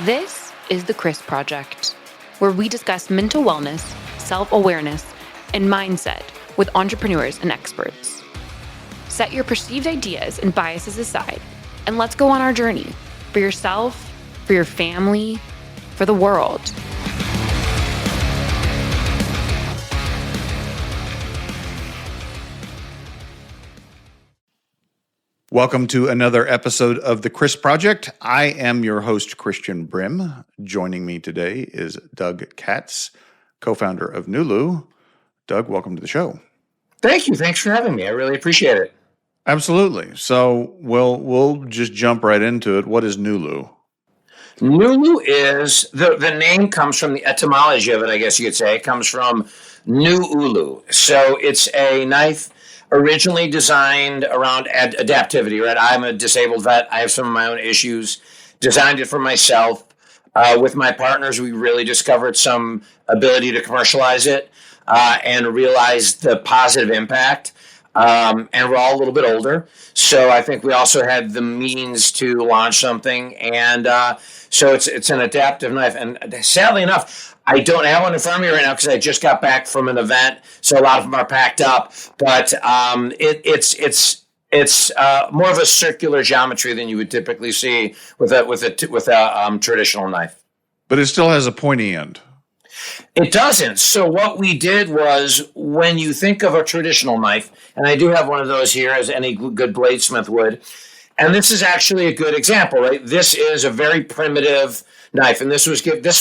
This is the Chris Project, where we discuss mental wellness, self-awareness, and mindset with entrepreneurs and experts. Set your perceived ideas and biases aside, and let's go on our journey for yourself, for your family, for the world. Welcome to another episode of The Chris Project. I am your host, Christian Brim. Joining me today is Doug Katz, co-founder of Nulu. Doug, welcome to the show. Thank you. Thanks for having me. I really appreciate it. Absolutely. So we'll just jump right into it. What is Nulu? Nulu is, the name comes from the etymology of it, I guess you could say. It comes from Nulu. So it's a knife originally designed around adaptivity, right? I'm a disabled vet. I have some of my own issues. Designed it for myself. With my partners, we really discovered some ability to commercialize it and realized the positive impact. And we're all a little bit older. So I think we also had the means to launch something. And so it's an adaptive knife. And sadly enough, I don't have one in front of me right now because I just got back from an event, so a lot of them are packed up. But it's more of a circular geometry than you would typically see with a traditional knife. But it still has a pointy end. It doesn't. So what we did was, when you think of a traditional knife, and I do have one of those here, as any good bladesmith would, and this is actually a good example, right? This is a very primitive knife, and this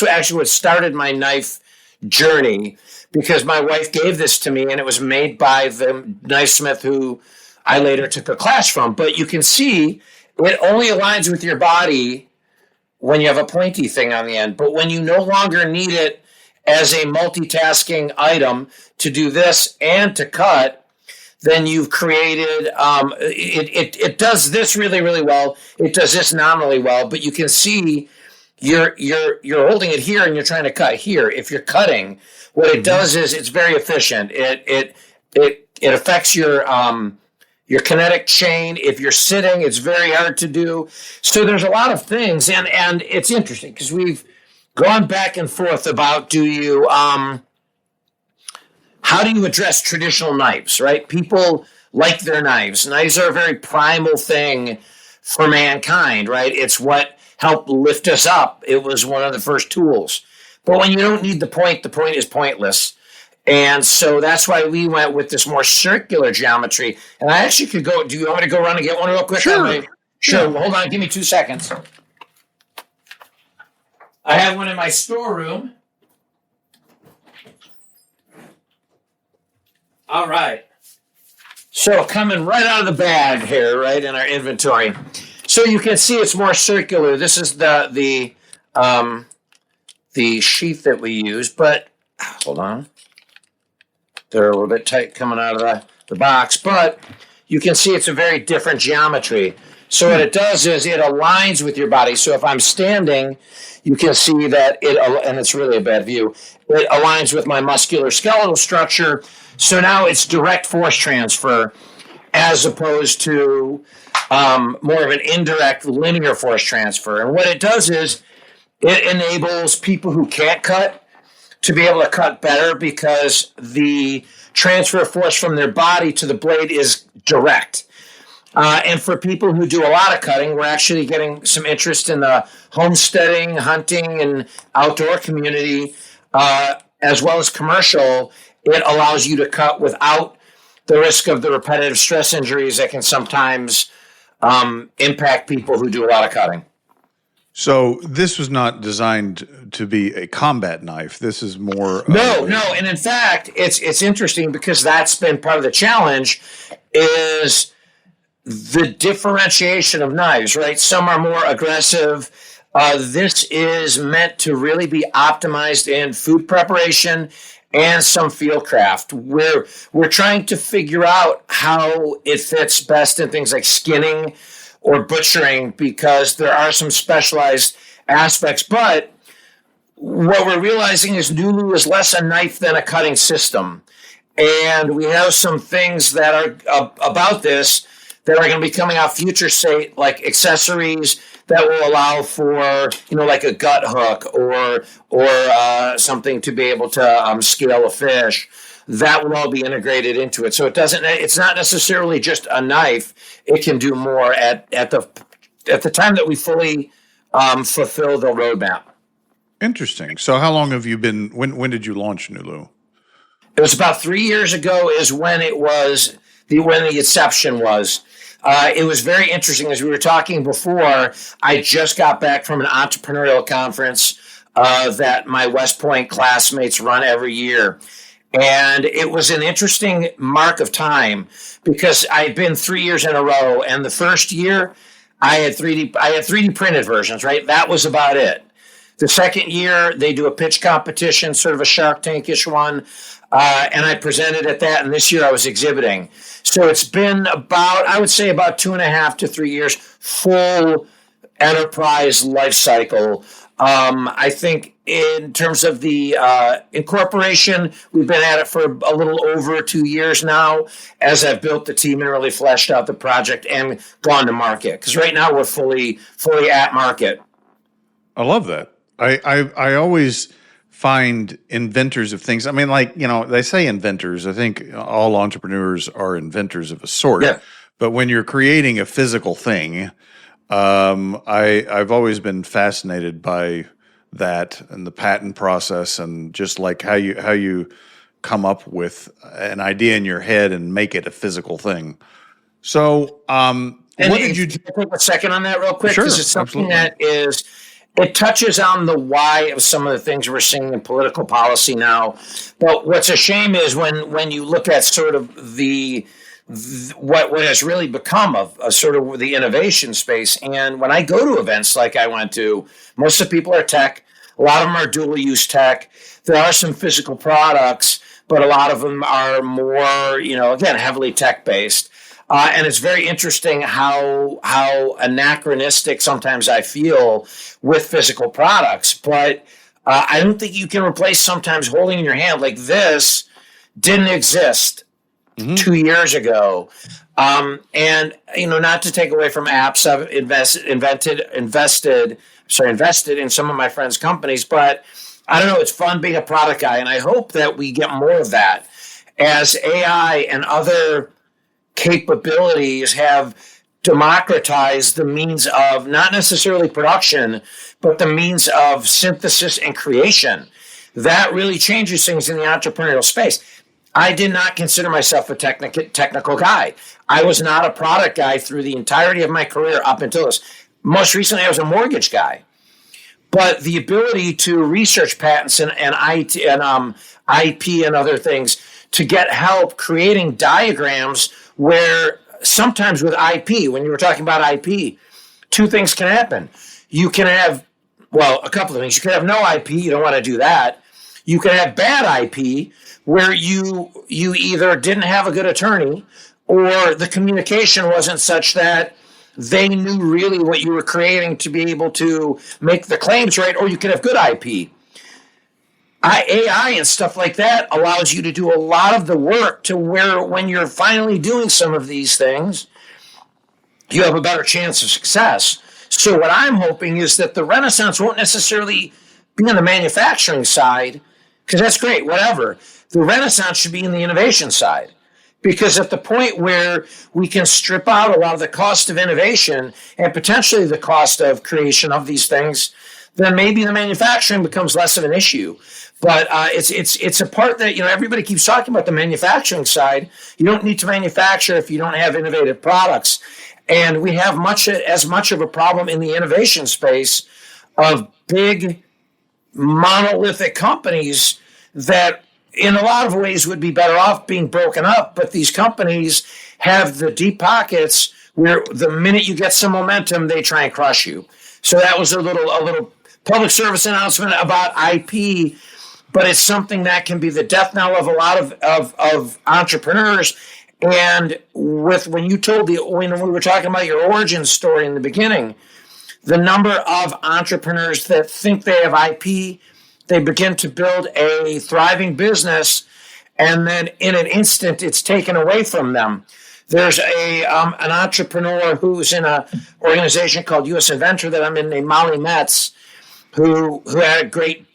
actually what started my knife journey, because my wife gave this to me, and it was made by the knifesmith who I later took a class from. But you can see it only aligns with your body when you have a pointy thing on the end. But when you no longer need it as a multitasking item to do this and to cut, then you've created, it does this really, really well. It does this nominally well, but you can see you're holding it here and you're trying to cut here. If you're cutting, what it does is it's very efficient. It affects your kinetic chain. If you're sitting, it's very hard to do. So there's a lot of things, and it's interesting because we've gone back and forth about how do you address traditional knives, right? People like their knives. Knives are a very primal thing for mankind, right? It's what helped lift us up. It was one of the first tools. But when you don't need the point is pointless. And so that's why we went with this more circular geometry. And I actually could go, do you want me to go around and get one real quick? Sure. Sure. Yeah. Hold on. Give me 2 seconds. I have one in my storeroom. All right. So coming right out of the bag here, right, in our inventory. So you can see it's more circular. This is the sheath that we use, but hold on. They're a little bit tight coming out of the box, but you can see it's a very different geometry. So what it does is it aligns with your body. So if I'm standing, you can see that and it's really a bad view, it aligns with my musculoskeletal structure. So now it's direct force transfer as opposed to more of an indirect linear force transfer. And what it does is it enables people who can't cut to be able to cut better because the transfer of force from their body to the blade is direct. And for people who do a lot of cutting, we're actually getting some interest in the homesteading, hunting, and outdoor community, as well as commercial. It allows you to cut without the risk of the repetitive stress injuries that can sometimes impact people who do a lot of cutting. So this was not designed to be a combat knife. This is more... No. And in fact, it's interesting because that's been part of the challenge is the differentiation of knives, right? Some are more aggressive. This is meant to really be optimized in food preparation and some field craft. We're trying to figure out how it fits best in things like skinning or butchering because there are some specialized aspects. But what we're realizing is Nulu is less a knife than a cutting system. And we have some things that are about this that are going to be coming out future state, like accessories that will allow for, like a gut hook or something to be able to scale a fish. That will all be integrated into it. So it's not necessarily just a knife. It can do more at the time that we fully fulfill the roadmap. Interesting. So how long have you been, when did you launch Nulu? It was about 3 years ago is when when the inception was. It was very interesting. As we were talking before, I just got back from an entrepreneurial conference that my West Point classmates run every year. And it was an interesting mark of time because I'd been 3 years in a row. And the first year I had 3D printed versions, right? That was about it. The second year they do a pitch competition, sort of a Shark Tank-ish one. And I presented at that. And this year I was exhibiting. So it's been I would say about 2.5 to 3 years, full enterprise life cycle. I think in terms of the incorporation, we've been at it for a little over 2 years now as I've built the team and really fleshed out the project and gone to market. Because right now we're fully at market. I love that. I always find inventors of things. I mean, they say inventors. I think all entrepreneurs are inventors of a sort. Yeah. But when you're creating a physical thing, I've always been fascinated by that and the patent process and just like how you come up with an idea in your head and make it a physical thing. So, what did you do? Can I take a second on that real quick? Sure, because it's something absolutely. it touches on the why of some of the things we're seeing in political policy now. But what's a shame is when you look at sort of what has really become of sort of the innovation space. And when I go to events like I went to, most of the people are tech. A lot of them are dual use tech. There are some physical products, but a lot of them are more, again, heavily tech based. And it's very interesting how anachronistic sometimes I feel with physical products. But I don't think you can replace sometimes holding in your hand like this didn't exist 2 years ago. And, not to take away from apps, I've invested in some of my friends' companies, but I don't know, it's fun being a product guy. And I hope that we get more of that as AI and other capabilities have democratized the means of not necessarily production, but the means of synthesis and creation. That really changes things in the entrepreneurial space. I did not consider myself a technical guy. I was not a product guy through the entirety of my career up until this. Most recently, I was a mortgage guy. But the ability to research patents and IT and IP and other things to get help creating diagrams where sometimes with IP, when you were talking about IP, two things can happen. You can have, a couple of things. You can have no IP. You don't want to do that. You can have bad IP where you either didn't have a good attorney or the communication wasn't such that they knew really what you were creating to be able to make the claims right, or you could have good IP. AI and stuff like that allows you to do a lot of the work to where when you're finally doing some of these things, you have a better chance of success. So what I'm hoping is that the renaissance won't necessarily be on the manufacturing side, because that's great, whatever. The renaissance should be in the innovation side. Because at the point where we can strip out a lot of the cost of innovation and potentially the cost of creation of these things, then maybe the manufacturing becomes less of an issue. But it's a part that, everybody keeps talking about the manufacturing side. You don't need to manufacture if you don't have innovative products. And we have as much of a problem in the innovation space of big monolithic companies that in a lot of ways would be better off being broken up. But these companies have the deep pockets where the minute you get some momentum, they try and crush you. So that was a little public service announcement about IP, but it's something that can be the death knell of a lot of entrepreneurs. And when you told when we were talking about your origin story in the beginning, the number of entrepreneurs that think they have IP, they begin to build a thriving business, and then in an instant, it's taken away from them. There's an entrepreneur who's in an organization called U.S. Inventor that I'm in, named Molly Metz, who had a great,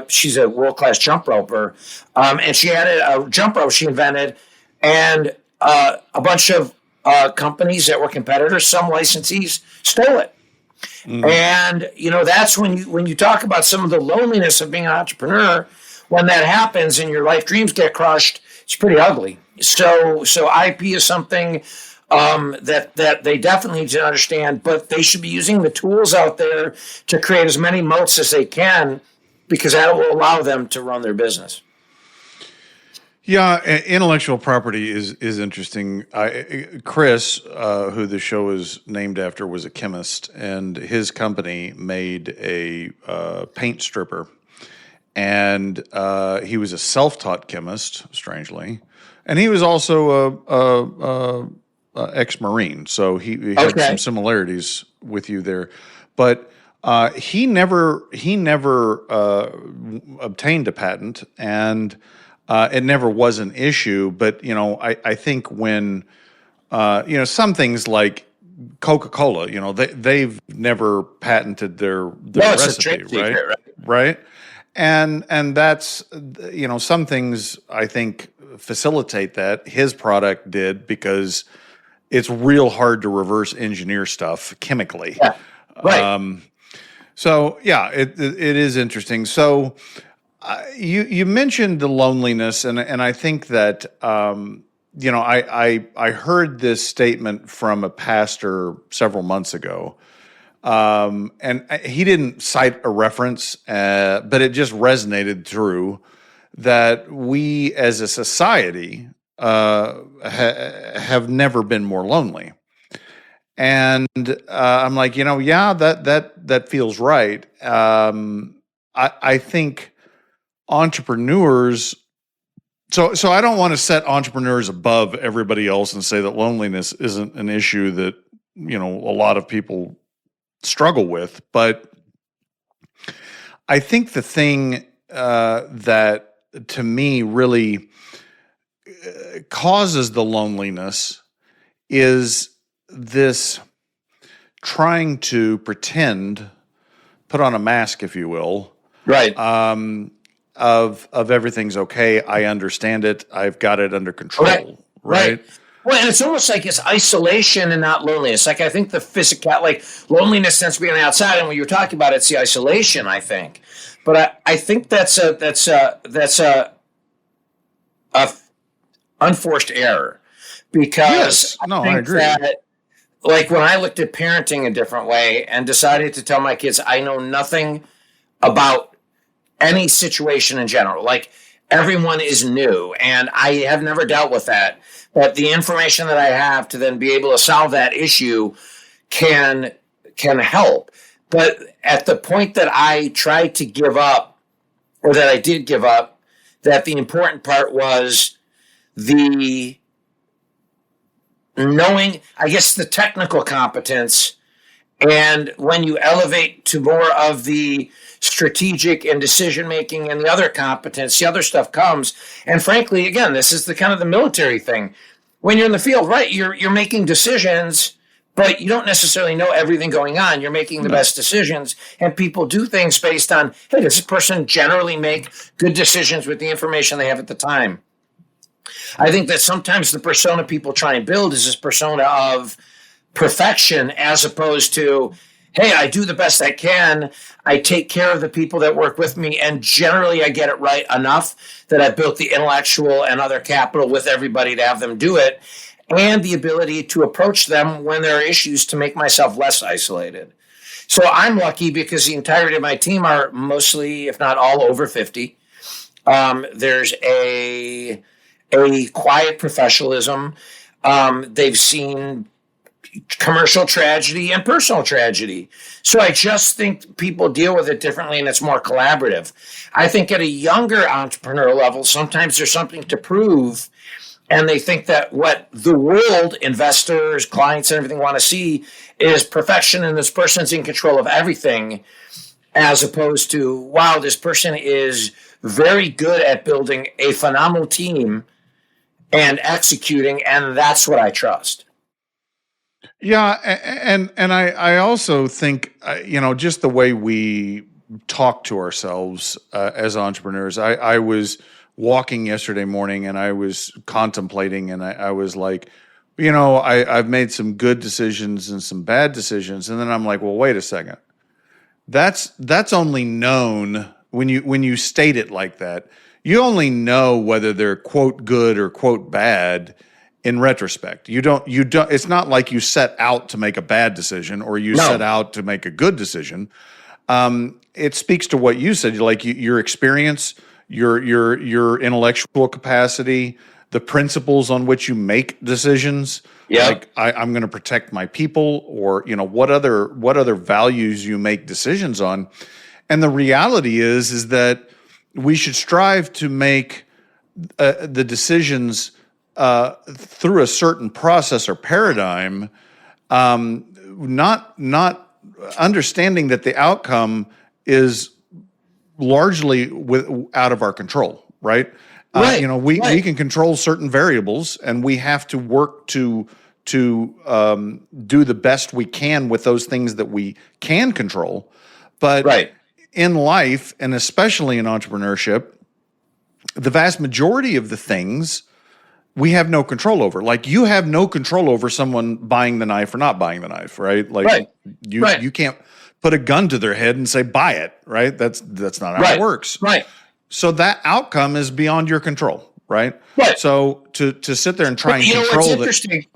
she's a world-class jump roper, and she had a jump rope she invented, and a bunch of companies that were competitors, some licensees, stole it. And, that's when you talk about some of the loneliness of being an entrepreneur, when that happens and your life dreams get crushed, it's pretty ugly. So IP is something that they definitely need to understand, but they should be using the tools out there to create as many moats as they can, because that will allow them to run their business. Yeah, intellectual property is interesting. Chris, who the show is named after, was a chemist, and his company made a paint stripper. And he was a self-taught chemist, strangely, and he was also a ex-Marine, so he had some similarities with you there. But he never obtained a patent, and it never was an issue. But I think when some things like Coca-Cola, they've never patented their recipe, right? And that's, some things I think facilitate that. His product did, because it's real hard to reverse engineer stuff chemically. Yeah, right. So yeah, it is interesting. So you mentioned the loneliness, and I think that I heard this statement from a pastor several months ago. And he didn't cite a reference, but it just resonated through that we as a society have never been more lonely. And I'm like, that feels right. I think entrepreneurs. So I don't want to set entrepreneurs above everybody else and say that loneliness isn't an issue that a lot of people struggle with, but I think the thing that to me really causes the loneliness is this trying to pretend, put on a mask, if you will, right, of everything's okay. I understand it. I've got it under control. Right. Well, and it's almost like it's isolation and not loneliness. Like, I think the physical, like loneliness tends to be on the outside, and when you're talking about it, it's the isolation, I think. But I think that's a unforced error, because I agree. That, like, when I looked at parenting a different way and decided to tell my kids I know nothing about any situation in general, like everyone is new and I have never dealt with that, but the information that I have to then be able to solve that issue can help. But at the point that I tried to give up, or that I did give up, that the important part was the knowing, I guess, the technical competence. And when you elevate to more of the strategic and decision-making and the other competence, the other stuff comes. And frankly, again, this is the kind of the military thing. When you're in the field, right, you're making decisions, but you don't necessarily know everything going on. You're making the best decisions, and people do things based on, hey, does this person generally make good decisions with the information they have at the time? I think that sometimes the persona people try and build is this persona of perfection, as opposed to, hey, I do the best I can. I take care of the people that work with me, and generally I get it right enough that I built the intellectual and other capital with everybody to have them do it, and the ability to approach them when there are issues to make myself less isolated. So I'm lucky because the entirety of my team are mostly, if not all, over 50. There's a quiet professionalism. They've seen commercial tragedy and personal tragedy. So I just think people deal with it differently, and it's more collaborative. I think at a younger entrepreneur level, sometimes there's something to prove, and they think that what the world, investors, clients, and everything want to see is perfection, and this person's in control of everything, as opposed to, wow, this person is very good at building a phenomenal team, and executing, and that's what I trust. Yeah, and I also think just the way we talk to ourselves as entrepreneurs. I was walking yesterday morning and I was contemplating, and I was like, I've made some good decisions and some bad decisions, and then I'm like, well, wait a second. That's only known when you state it like that. You only know whether they're quote good or quote bad in retrospect. You don't it's not like you set out to make a bad decision or you set out to make a good decision. It speaks to what you said, like your experience, your intellectual capacity, the principles on which you make decisions. Yeah. Like I'm going to protect my people, or what other values you make decisions on. And the reality is that we should strive to make the decisions through a certain process or paradigm, not understanding that the outcome is largely out of our control, right? Right. We can control certain variables, and we have to work to do the best we can with those things that we can control. But in life, and especially in entrepreneurship, the vast majority of the things we have no control over. Like, you have no control over someone buying the knife or not buying the knife, right? Like you can't put a gun to their head and say, buy it, right? That's not how it works. Right. So that outcome is beyond your control, right? Right. So to sit there and try and control what's interesting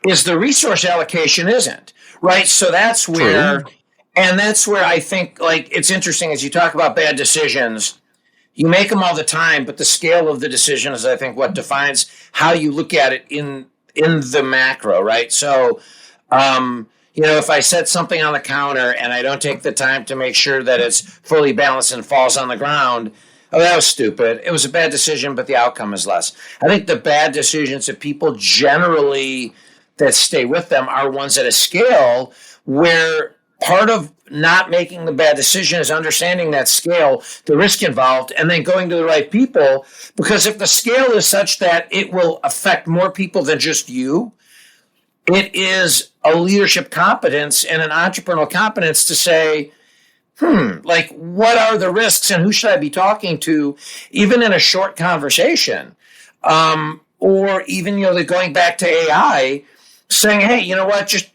is the resource allocation isn't, right? So that's where, and that's where I think, like, it's interesting as you talk about bad decisions. You make them all the time, but the scale of the decision is, I think, what defines how you look at it in the macro, right? So, if I set something on the counter and I don't take the time to make sure that it's fully balanced and falls on the ground, oh, that was stupid. It was a bad decision, but the outcome is less. I think the bad decisions that people generally that stay with them are ones at a scale where part of not making the bad decision is understanding that scale, the risk involved, and then going to the right people. Because if the scale is such that it will affect more people than just you, it is a leadership competence and an entrepreneurial competence to say, like, what are the risks and who should I be talking to, even in a short conversation? Or even, going back to AI, saying, hey, you know what, just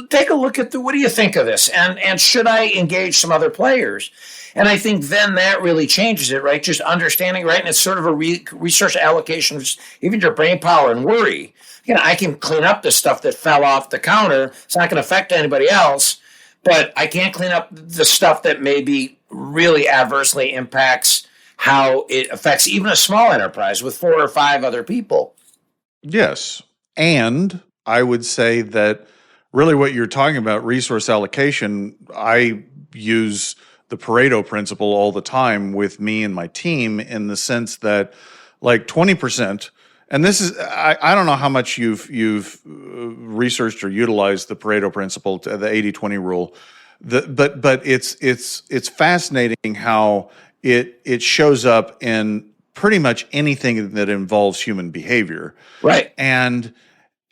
take a look at what do you think of this? And should I engage some other players? And I think then that really changes it, right? Just understanding, right? And it's sort of a resource allocation, even your brain power and worry. I can clean up the stuff that fell off the counter. It's not going to affect anybody else, but I can't clean up the stuff that maybe really adversely impacts how it affects even a small enterprise with 4 or 5 other people. Yes. And I would say that really what you're talking about, resource allocation, I use the Pareto principle all the time with me and my team, in the sense that, like, 20%, and this is, I don't know how much you've researched or utilized the Pareto principle, the 80-20 rule, but it's fascinating how it shows up in pretty much anything that involves human behavior. Right. And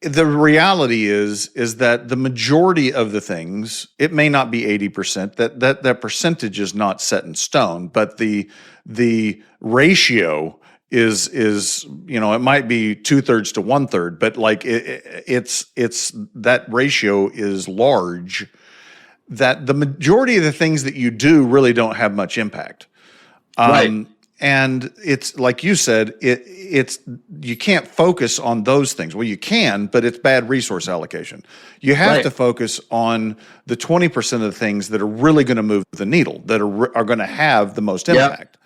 the reality is that the majority of the things, it may not be 80%, that percentage is not set in stone, but the ratio is it might be 2/3 to 1/3, but like it's that ratio is large, that the majority of the things that you do really don't have much impact. Right. And it's like you said, it's you can't focus on those things. Well, you can, but it's bad resource allocation. You have to focus on the 20% of the things that are really going to move the needle, that are going to have the most impact.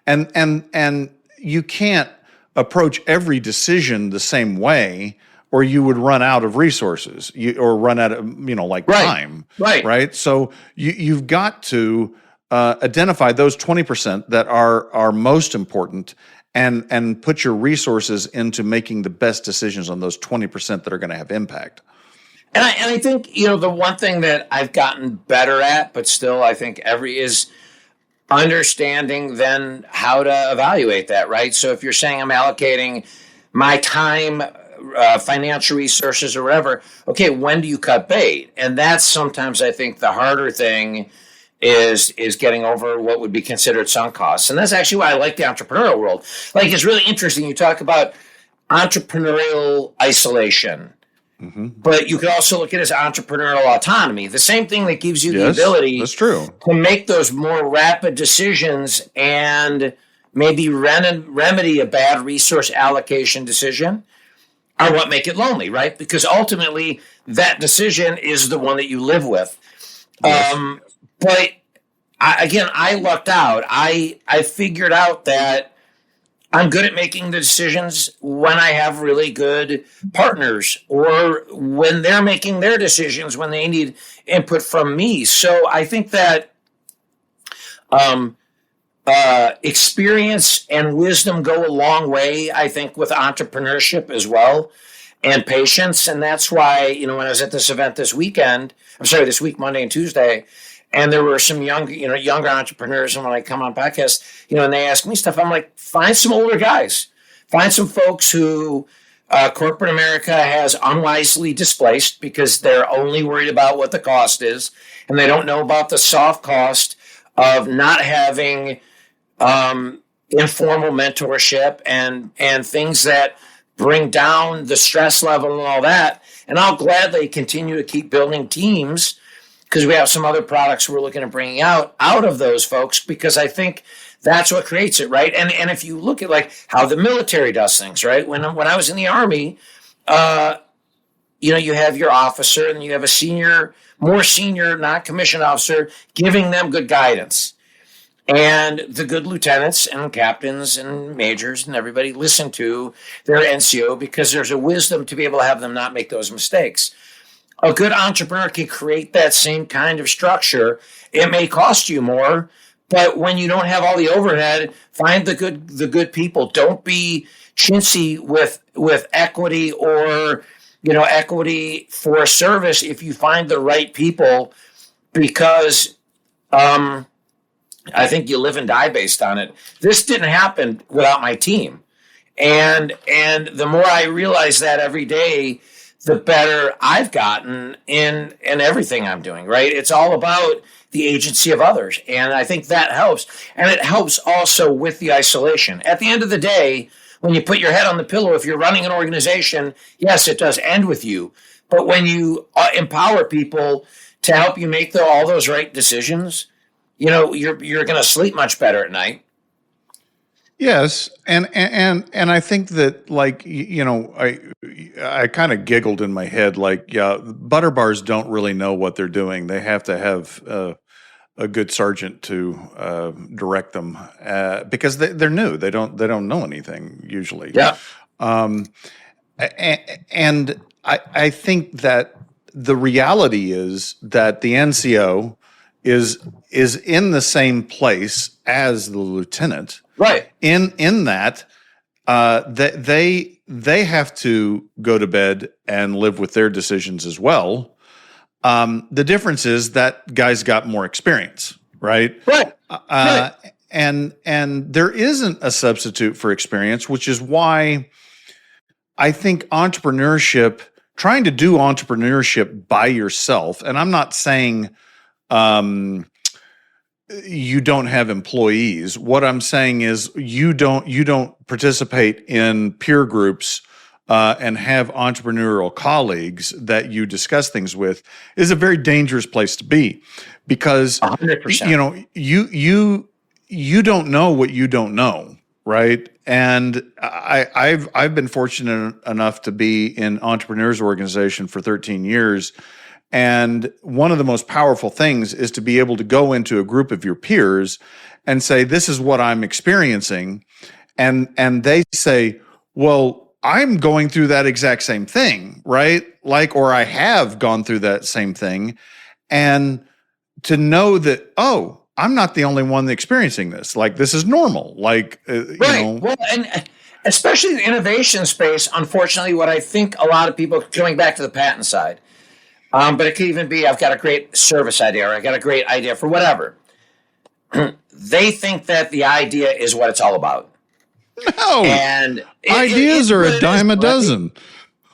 And you can't approach every decision the same way, or you would run out of resources, or run out of time. Right. So you've got to identify those 20% that are most important, and put your resources into making the best decisions on those 20% that are going to have impact. And I think, the one thing that I've gotten better at, but still I think is understanding then how to evaluate that, right? So if you're saying I'm allocating my time, financial resources or whatever. Okay, when do you cut bait? And that's sometimes, I think, the harder thing is getting over what would be considered sunk costs. And that's actually why I like the entrepreneurial world. Like, it's really interesting. You talk about entrepreneurial isolation, but you could also look at it as entrepreneurial autonomy. The same thing that gives you the ability that's true. to make those more rapid decisions and maybe remedy a bad resource allocation decision are what make it lonely, right? Because ultimately that decision is the one that you live with. Yes. But I lucked out. I figured out that I'm good at making the decisions when I have really good partners or when they're making their decisions when they need input from me. So I think that experience and wisdom go a long way, I think, with entrepreneurship as well, and patience. And that's why, when I was at this event this week, Monday and Tuesday, and there were some younger entrepreneurs, and when I come on podcasts, and they ask me stuff, I'm like, find some older guys, find some folks who corporate America has unwisely displaced because they're only worried about what the cost is, and they don't know about the soft cost of not having informal mentorship and things that bring down the stress level and all that. And I'll gladly continue to keep building teams because we have some other products we're looking at bringing out of those folks, because I think that's what creates it, right? And if you look at like how the military does things, right? When I was in the Army, you have your officer and you have a more senior, non-commissioned officer giving them good guidance. And the good lieutenants and captains and majors and everybody listen to their NCO because there's a wisdom to be able to have them not make those mistakes. A good entrepreneur can create that same kind of structure. It may cost you more, but when you don't have all the overhead, find the good people. Don't be chintzy with equity or equity for service if you find the right people, because I think you live and die based on it. This didn't happen without my team. And the more I realize that every day, the better I've gotten in everything I'm doing, right? It's all about the agency of others. And I think that helps. And it helps also with the isolation. At the end of the day, when you put your head on the pillow, if you're running an organization, yes, it does end with you. But when you empower people to help you make all those right decisions, you're going to sleep much better at night. Yes, and I think that, like, I kind of giggled in my head, like, yeah, butter bars don't really know what they're doing. They have to have a good sergeant to direct them because they're new. They don't know anything usually. Yeah. And I think that the reality is that the NCO is in the same place as the lieutenant. Right. In that they have to go to bed and live with their decisions as well. The difference is that guys got more experience, right? Right. Right. And there isn't a substitute for experience, which is why I think trying to do entrepreneurship by yourself, and I'm not saying you don't have employees. What I'm saying is you don't participate in peer groups and have entrepreneurial colleagues that you discuss things with is a very dangerous place to be, because 100%. You don't know what you don't know, right? And I've been fortunate enough to be in Entrepreneurs Organization for 13 years. And one of the most powerful things is to be able to go into a group of your peers and say, this is what I'm experiencing. And they say, well, I'm going through that exact same thing, right? Or I have gone through that same thing. And to know that, oh, I'm not the only one experiencing this. Like, this is normal. Right. Well, and especially the innovation space, unfortunately, what I think a lot of people, going back to the patent side, but it could even be, I've got a great service idea, or I got a great idea for whatever. They think that the idea is what it's all about. No. And Ideas are a dime a dozen.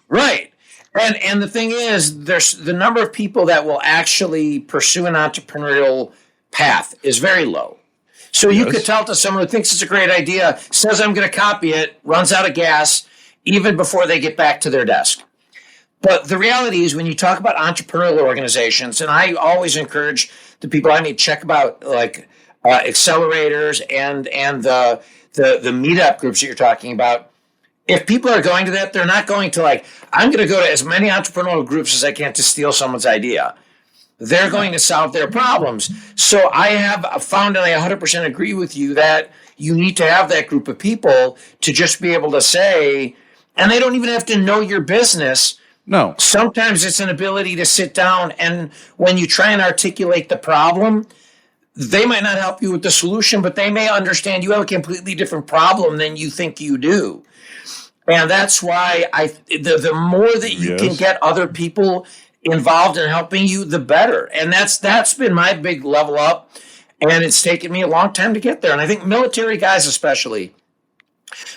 Right. And the thing is, there's the number of people that will actually pursue an entrepreneurial path is very low. So you could tell to someone who thinks it's a great idea, says I'm going to copy it, runs out of gas, even before they get back to their desk. But the reality is when you talk about entrepreneurial organizations, and I always encourage the people I meet, check about like accelerators and the meetup groups that you're talking about. If people are going to that, they're not going to like, I'm going to go to as many entrepreneurial groups as I can to steal someone's idea. They're going to solve their problems. So I have found, and I 100% agree with you, that you need to have that group of people to just be able to say, and they don't even have to know your business. No. Sometimes it's an ability to sit down, and when you try and articulate the problem, they might not help you with the solution, but they may understand you have a completely different problem than you think you do. And that's why the more that you can get other people involved in helping you, the better. And that's been my big level up. And it's taken me a long time to get there. And I think military guys especially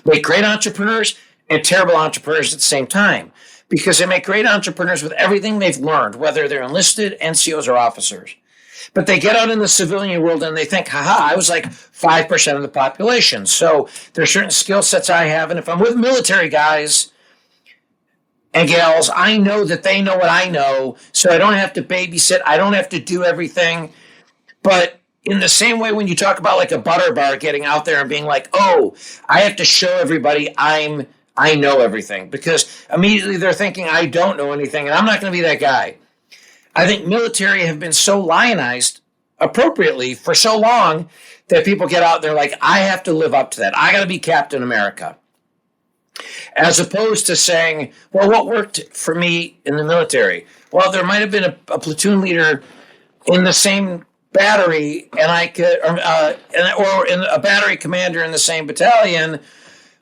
make great entrepreneurs and terrible entrepreneurs at the same time, because they make great entrepreneurs with everything they've learned, whether they're enlisted, NCOs, or officers. But they get out in the civilian world and they think, haha, I was like 5% of the population. So there's certain skill sets I have. And if I'm with military guys and gals, I know that they know what I know. So I don't have to babysit. I don't have to do everything. But in the same way, when you talk about like a butter bar getting out there and being like, oh, I have to show everybody I know everything, because immediately they're thinking I don't know anything and I'm not going to be that guy. I think military have been so lionized appropriately for so long that people get out there like, I have to live up to that. I got to be Captain America. As opposed to saying, well, what worked for me in the military? Well, there might have been a platoon leader in the same battery, and I could, or in a battery commander in the same battalion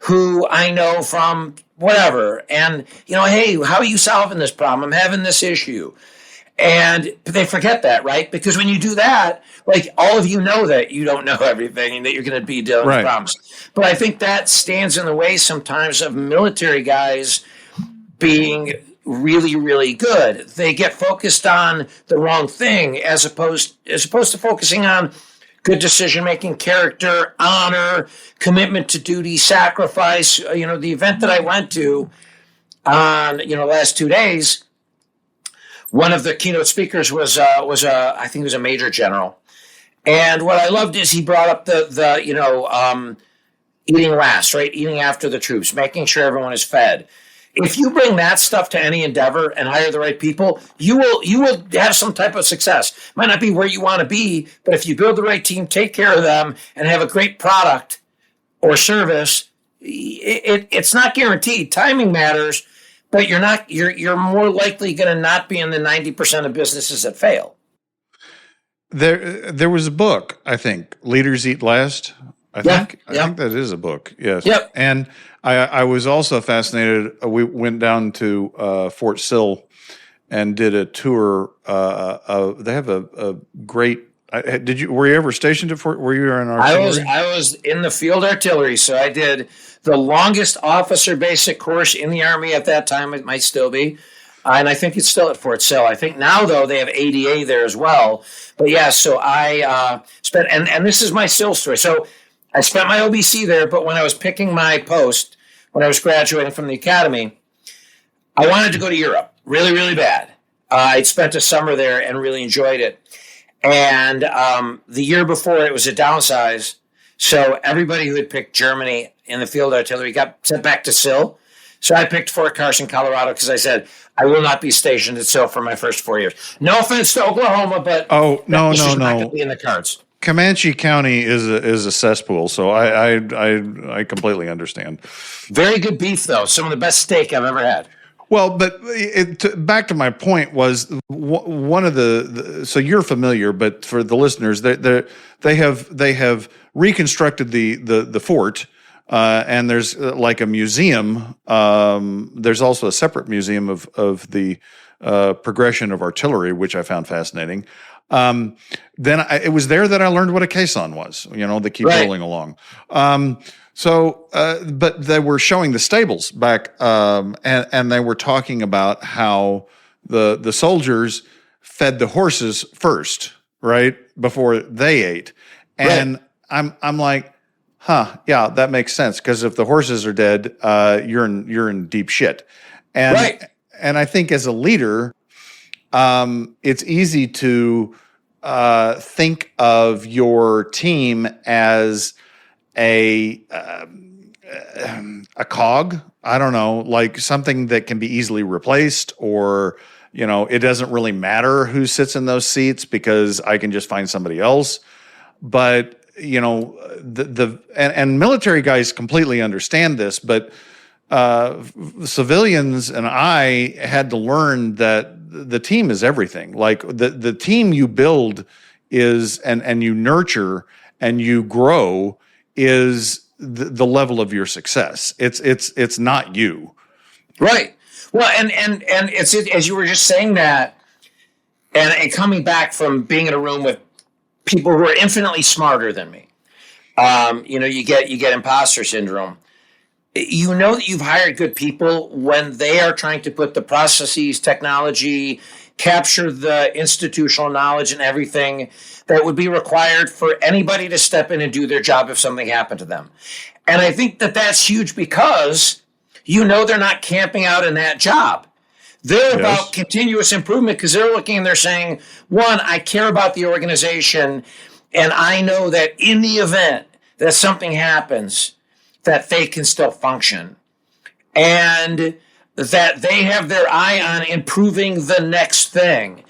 who I know from whatever. And, hey, how are you solving this problem? I'm having this issue. And they forget that, right? Because when you do that, like all of you know that you don't know everything and that you're going to be dealing with problems. But I think that stands in the way sometimes of military guys being really, really good. They get focused on the wrong thing as opposed to focusing on good decision-making, character, honor, commitment to duty, sacrifice. The event that I went to on, last 2 days, one of the keynote speakers was I think he was a major general. And what I loved is he brought up the eating last, right? Eating after the troops, making sure everyone is fed. If you bring that stuff to any endeavor and hire the right people, you will have some type of success. Might not be where you want to be, but if you build the right team, take care of them, and have a great product or service, it's not guaranteed. Timing matters, but you're more likely going to not be in the 90% of businesses that fail. There was a book, I think, Leaders Eat Last. I think that is a book. Yes. Yep. And I was also fascinated. We went down to Fort Sill and did a tour. They have a great. Were you ever stationed at Fort? Were you in artillery? I was in the field artillery, so I did the longest officer basic course in the Army at that time. It might still be, and I think it's still at Fort Sill. I think now though they have ADA there as well. But yeah, so I spent, and this is my Sill story. So I spent my OBC there, but when I was picking my post, when I was graduating from the academy, I wanted to go to Europe really, really bad. I'd spent a summer there and really enjoyed it. And the year before, it was a downsize. So everybody who had picked Germany in the field artillery got sent back to Sill. So I picked Fort Carson, Colorado, because I said, I will not be stationed at Sill for my first 4 years. No offense to Oklahoma, but no. Not going to be in the cards. Comanche County is a cesspool, so I completely understand. Very good beef, though. Some of the best steak I've ever had. Well, but back to my point was one of so you're familiar, but for the listeners, they have reconstructed the fort, and there's like a museum. There's also a separate museum of the progression of artillery, which I found fascinating. It was there that I learned what a caisson was, they keep rolling along. But they were showing the stables back, and they were talking about how the soldiers fed the horses first, right, before they ate. And I'm like, yeah, that makes sense, because if the horses are dead, you're in deep shit. And I think as a leader, it's easy to think of your team as a cog. I don't know, like something that can be easily replaced, or it doesn't really matter who sits in those seats because I can just find somebody else. But and military guys completely understand this, but civilians and I had to learn that the team is everything. Like the team you build is and you nurture and you grow is the level of your success. It's not you. Right. Well, and it's as you were just saying that, and coming back from being in a room with people who are infinitely smarter than me, you get imposter syndrome. You know that you've hired good people when they are trying to put the processes, technology, capture the institutional knowledge and everything that would be required for anybody to step in and do their job if something happened to them. And I think that that's huge because they're not camping out in that job. They're about continuous improvement because they're looking and they're saying, one, I care about the organization, and I know that in the event that something happens, that they can still function, and that they have their eye on improving the next thing.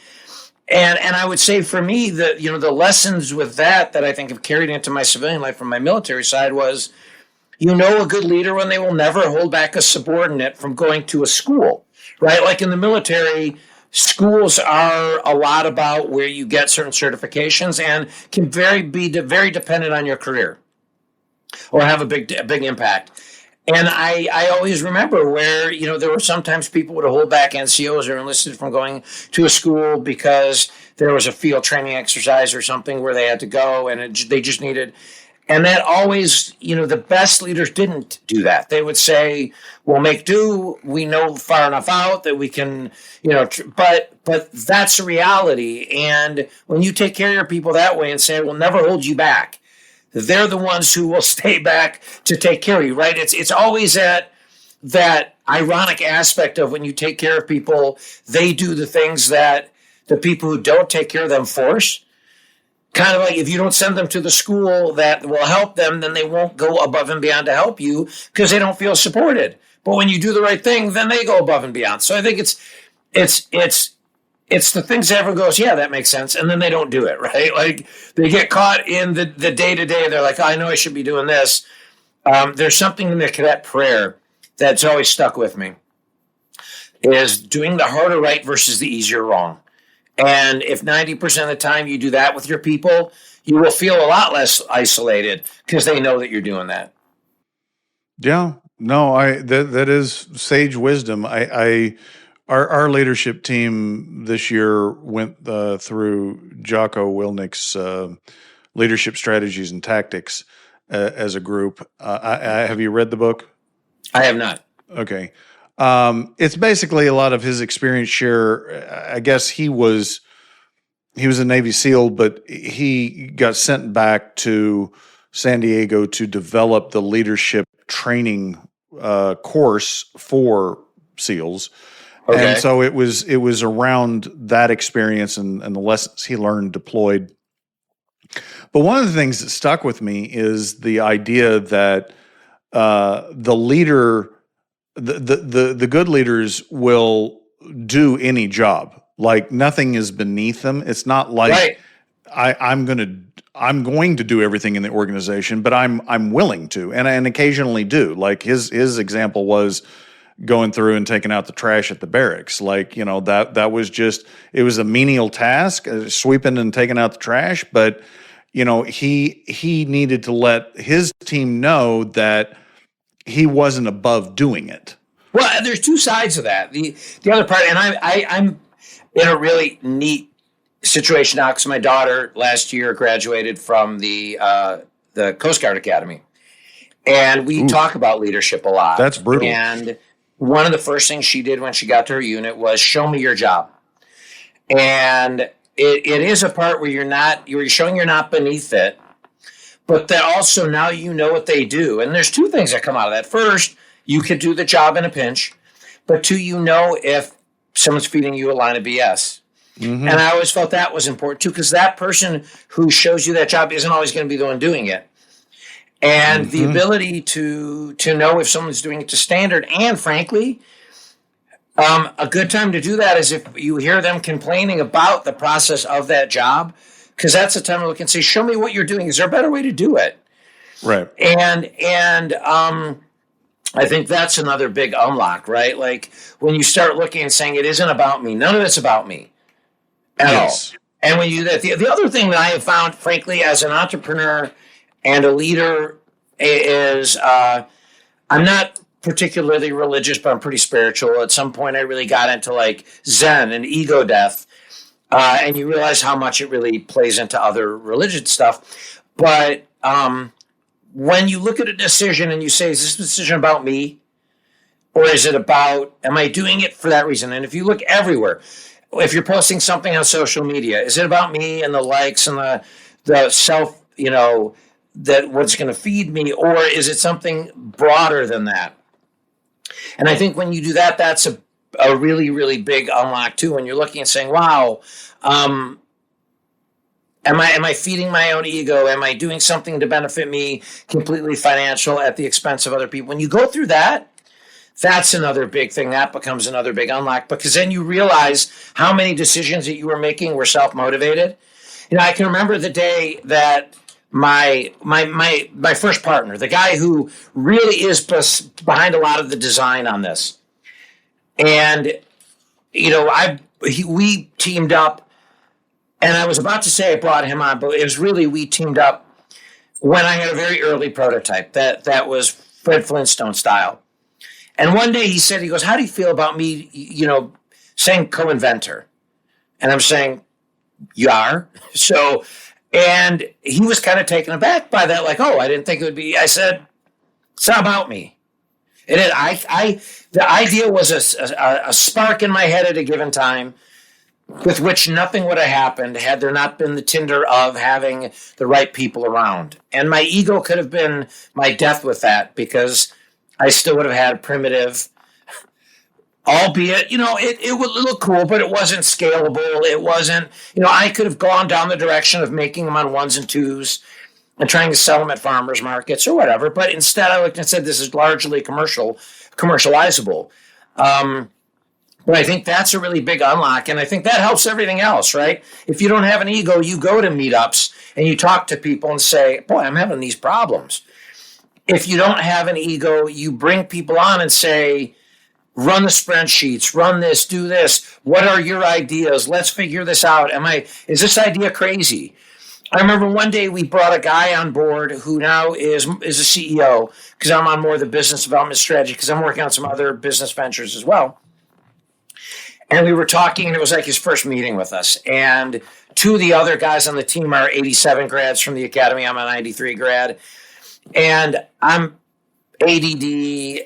And I would say for me that, the lessons with that I think have carried into my civilian life from my military side was, a good leader when they will never hold back a subordinate from going to a school, right? Like in the military, schools are a lot about where you get certain certifications and can be very dependent on your career or have a big impact. And I always remember where, there were sometimes people would hold back NCOs or enlisted from going to a school because there was a field training exercise or something where they had to go and they just needed. And that always, the best leaders didn't do that. They would say, we'll make do. We know far enough out that we can, but that's a reality. And when you take care of your people that way and say, we'll never hold you back, they're the ones who will stay back to take care of you, right? It's always that ironic aspect of when you take care of people, they do the things that the people who don't take care of them force. Kind of like if you don't send them to the school that will help them, then they won't go above and beyond to help you because they don't feel supported. But when you do the right thing, then they go above and beyond. So I think it's the things that everyone goes, yeah, that makes sense. And then they don't do it, right? Like they get caught in the day-to-day. They're like, I know I should be doing this. There's something in the cadet prayer that's always stuck with me is doing the harder right versus the easier wrong. And if 90% of the time you do that with your people, you will feel a lot less isolated because they know that you're doing that. Yeah, no, that is sage wisdom. Our leadership team this year went through Jocko Willnick's leadership strategies and tactics as a group. Have you read the book? I have not. Okay. It's basically a lot of his experience share. I guess he was a Navy SEAL, but he got sent back to San Diego to develop the leadership training course for SEALs. Okay. And so it was around that experience and the lessons he learned deployed. But one of the things that stuck with me is the idea that the leader, the good leaders will do any job. Like nothing is beneath them. It's not like I'm going to do everything in the organization, but I'm willing to, and occasionally do. Like his example was going through and taking out the trash at the barracks. Like, that was just, it was a menial task, sweeping and taking out the trash. But, he needed to let his team know that he wasn't above doing it. Well, there's two sides of that. The other part, and I'm in a really neat situation now because my daughter last year graduated from the Coast Guard Academy. And we talk about leadership a lot. That's brutal. And one of the first things she did when she got to her unit was show me your job. And it is a part where you're showing you're not beneath it, but that also now you know what they do. And there's two things that come out of that. First, you could do the job in a pinch, but two, you know if someone's feeding you a line of BS. Mm-hmm. And I always felt that was important too, because that person who shows you that job isn't always going to be the one doing it. And the ability to know if someone's doing it to standard, and frankly, a good time to do that is if you hear them complaining about the process of that job, because that's the time to look and say, show me what you're doing. Is there a better way to do it? Right. And I think that's another big unlock, right? Like when you start looking and saying, it isn't about me. None of it's about me at all. And when you do that, the other thing that I have found, frankly, as an entrepreneur and a leader is I'm not particularly religious, but I'm pretty spiritual. At some point, I really got into like Zen and ego death. And you realize how much it really plays into other religious stuff. But when you look at a decision and you say, is this decision about me? Or is it about, am I doing it for that reason? And if you look everywhere, if you're posting something on social media, is it about me and the likes and the self, that what's going to feed me, or is it something broader than that? And I think when you do that, that's a really, really big unlock too. When you're looking and saying, wow, am I feeding my own ego? Am I doing something to benefit me, completely financial at the expense of other people? When you go through that, that's another big thing. That becomes another big unlock, because then you realize how many decisions that you were making were self-motivated. I can remember the day that my first partner, the guy who really is behind a lot of the design on this, and we teamed up, and I was about to say I brought him on, but it was really we teamed up when I had a very early prototype that was Fred Flintstone style. And one day he goes, how do you feel about me, saying co-inventor? And I'm saying, you are. So, and he was kind of taken aback by that, like, oh, I didn't think it would be. I said, it's not about me. The idea was a spark in my head at a given time, with which nothing would have happened had there not been the tinder of having the right people around. And my ego could have been my death with that, because I still would have had primitive, albeit, it would look cool, but it wasn't scalable. It wasn't, I could have gone down the direction of making them on ones and twos and trying to sell them at farmers markets or whatever. But instead I looked and said, this is largely commercializable. But I think that's a really big unlock. And I think that helps everything else, right? If you don't have an ego, you go to meetups and you talk to people and say, boy, I'm having these problems. If you don't have an ego, you bring people on and say, run the spreadsheets, run this, do this. What are your ideas? Let's figure this out. Is this idea crazy? I remember one day we brought a guy on board who now is a CEO, because I'm on more of the business development strategy, because I'm working on some other business ventures as well. And we were talking, and it was like his first meeting with us. And two of the other guys on the team are 87 grads from the academy. I'm a 93 grad. And I'm ADD.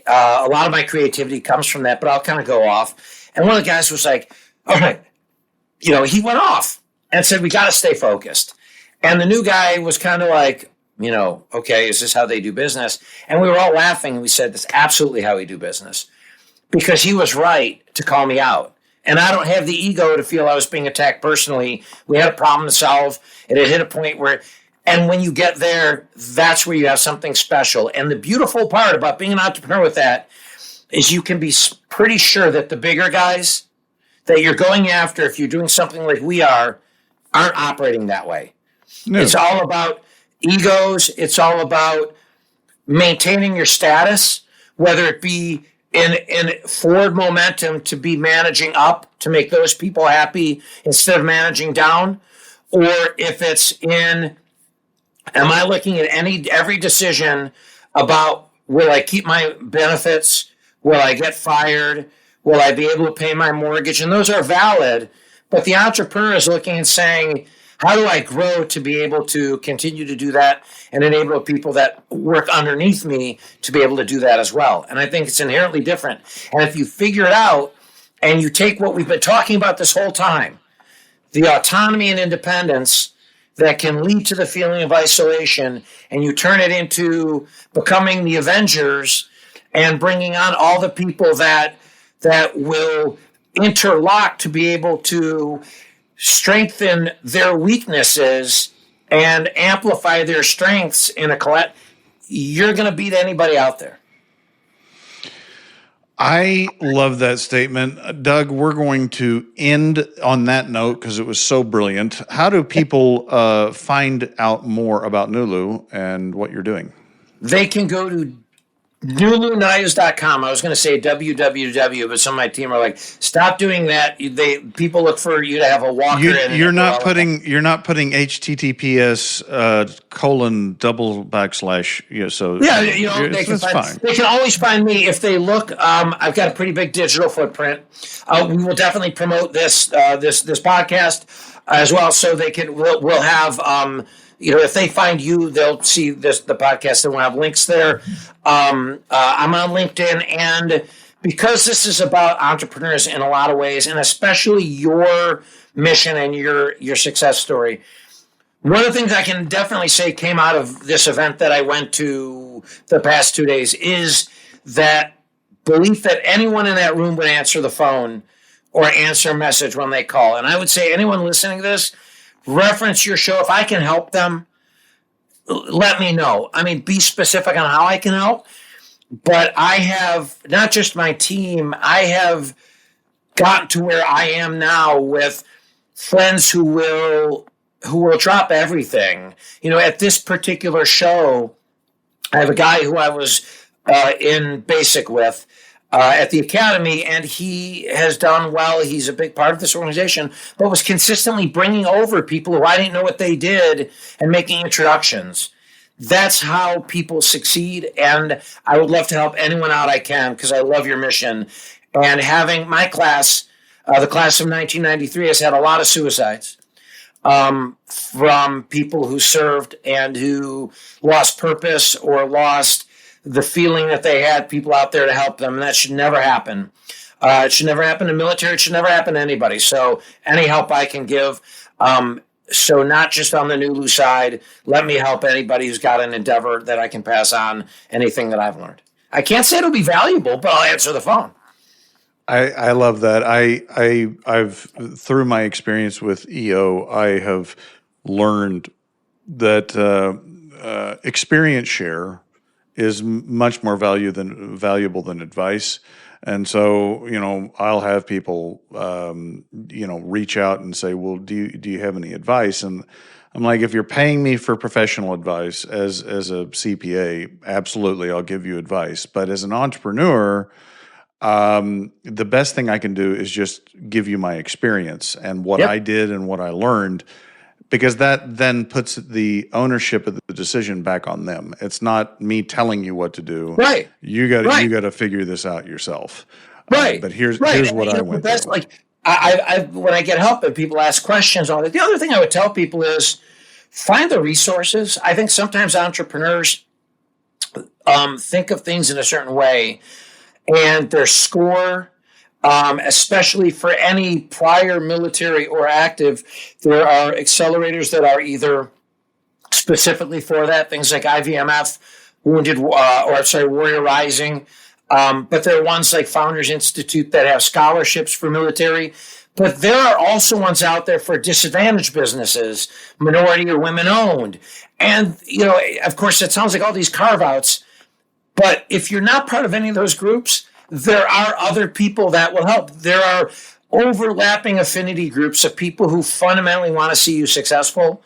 A lot of my creativity comes from that, but I'll kind of go off. And one of the guys was like, all right, he went off and said, we got to stay focused. And the new guy was kind of like, okay, is this how they do business? And we were all laughing, and we said, that's absolutely how we do business, because he was right to call me out. And I don't have the ego to feel I was being attacked personally. We had a problem to solve. It had hit a point where, and when you get there, that's where you have something special. And the beautiful part about being an entrepreneur with that is you can be pretty sure that the bigger guys that you're going after, if you're doing something like we are, aren't operating that way. No. It's all about egos. It's all about maintaining your status, whether it be in forward momentum to be managing up to make those people happy instead of managing down, or if it's in, am I looking at every decision about, will I keep my benefits? Will I get fired? Will I be able to pay my mortgage? And those are valid, But the entrepreneur is looking and saying, how do I grow to be able to continue to do that and enable people that work underneath me to be able to do that as well? And I think it's inherently different. And if you figure it out and you take what we've been talking about this whole time, the autonomy and independence that can lead to the feeling of isolation, and you turn it into becoming the Avengers and bringing on all the people that will interlock to be able to strengthen their weaknesses and amplify their strengths in a collect, you're going to beat anybody out there. I love that statement. Doug, we're going to end on that note because it was so brilliant. How do people find out more about Nulu and what you're doing? They can go to NuluNayas.com. I was going to say www, but some of my team are like, stop doing that. People look for you to have a walker. You're not putting HTTPS : so yeah, they can always find me if they look. I've got a pretty big digital footprint. We will definitely promote this podcast as well, so they can. We'll have. If they find you, they'll see the podcast, and we'll have links there. I'm on LinkedIn, and because this is about entrepreneurs in a lot of ways, and especially your mission and your success story, one of the things I can definitely say came out of this event that I went to the past 2 days is that belief that anyone in that room would answer the phone or answer a message when they call. And I would say anyone listening to this, reference your show. If I can help them, let me know. I mean, be specific on how I can help. But I have not just my team, I have gotten to where I am now with friends who will drop everything. At this particular show, I have a guy who I was in basic with at the academy, and he has done well. He's a big part of this organization, but was consistently bringing over people who I didn't know what they did and making introductions. That's how people succeed, and I would love to help anyone out I can because I love your mission. And having my class, the class of 1993, has had a lot of suicides from people who served and who lost purpose or lost the feeling that they had people out there to help them. And that should never happen. It should never happen in the military. It should never happen to anybody. So any help I can give. So not just on the Nulu side, let me help anybody who's got an endeavor that I can pass on anything that I've learned. I can't say it'll be valuable, but I'll answer the phone. I love that. I've through my experience with EO, I have learned that experience share is much more valuable than advice. And so, I'll have people, reach out and say, well, do you have any advice? And I'm like, if you're paying me for professional advice as a CPA, absolutely, I'll give you advice. But as an entrepreneur, the best thing I can do is just give you my experience and what I did and what I learned, because that then puts the ownership of the decision back on them. It's not me telling you what to do. Right. You got to figure this out yourself. Right. But here's and what I went through. Like I when I get help and people ask questions on it, the other thing I would tell people is find the resources. I think sometimes entrepreneurs think of things in a certain way, and their score, especially for any prior military or active, there are accelerators that are either specifically for that, things like IVMF, Warrior Rising, but there are ones like Founders Institute that have scholarships for military. But there are also ones out there for disadvantaged businesses, minority or women-owned. And, of course, it sounds like all these carve-outs, but if you're not part of any of those groups, there are other people that will help. There are overlapping affinity groups of people who fundamentally want to see you successful.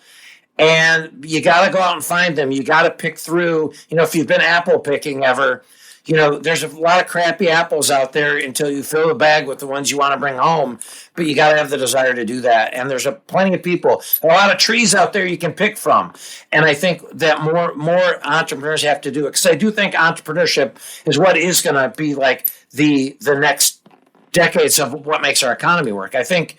And you got to go out and find them. You got to pick through, if you've been apple picking ever, there's a lot of crappy apples out there until you fill the bag with the ones you want to bring home. But you got to have the desire to do that. And there's plenty of people, a lot of trees out there you can pick from. And I think that more entrepreneurs have to do it. Because I do think entrepreneurship is what is going to be like the next decades of what makes our economy work. I think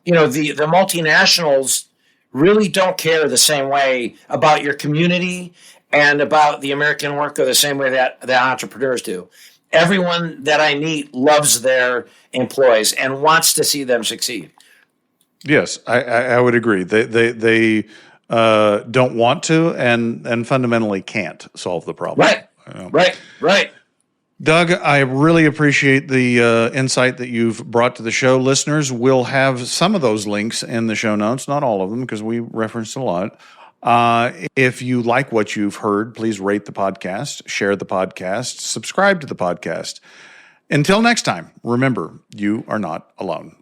the multinationals really don't care the same way about your community and about the American worker the same way that the entrepreneurs do. Everyone that I meet loves their employees and wants to see them succeed. Yes, I would agree. They don't want to and fundamentally can't solve the problem. Right. Doug, I really appreciate the insight that you've brought to the show. Listeners, we'll have some of those links in the show notes, not all of them, because we referenced a lot. If you like what you've heard, please rate the podcast, share the podcast, subscribe to the podcast. Until next time, remember, you are not alone.